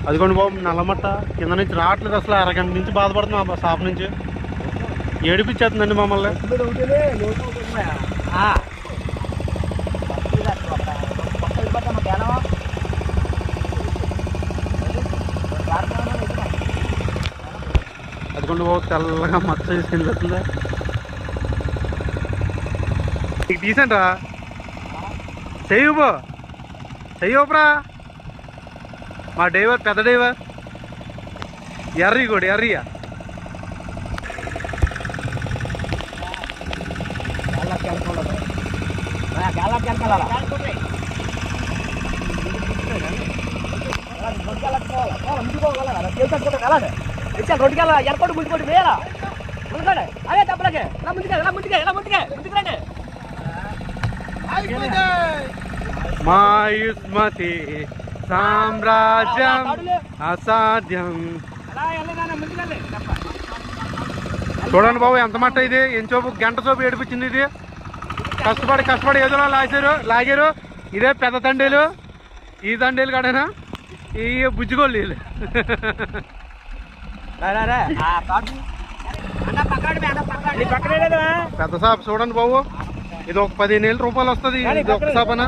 అదిగోండి బాబు నల్లమట్ట కింద నుంచి రావట్లేదు అసలు. అరగంట నుంచి బాధపడుతున్నాం ఆ షాప్ నుంచి. ఏడిపించేస్తుందండి మమ్మల్ని. అదిగోండి బాబు తెల్లగా మచ్చ చేసుకుని పెడుతుందా. నీకు డీసెంట్ రా చెయ్యబో చెయ్యబరా. మా డ్రైవర్ పెద్ద డ్రైవర్ ఎర్రీ కూడా ఎర్రియా. రోడ్డుకెళ్ళ ఎరకోటి ముందుకోటి వేయాలా ముందుకోండి. అదే తప్పలకే ఇలా ముందుకే ఇలా ముందుకే ఇలా ముందుకే ముందుకురండి. మాయుస్మతి సామ్రాజ్యం అసాధ్యం. చూడండి బాబు ఎంత మట్ట ఇది. ఎంచోపు గంట సోపు ఏడిపించింది ఇది. కష్టపడి ఏదో లాగారు. ఇదే పెద్ద తండేలు. ఈ తండేలు కాడేనా ఈ బుజ్జిగోళ్ళు. పెద్ద షాప్ చూడండి బాబు. ఇది ఒక 15,000 రూపాయలు వస్తుంది. ఇది ఒక షాప్ అనా.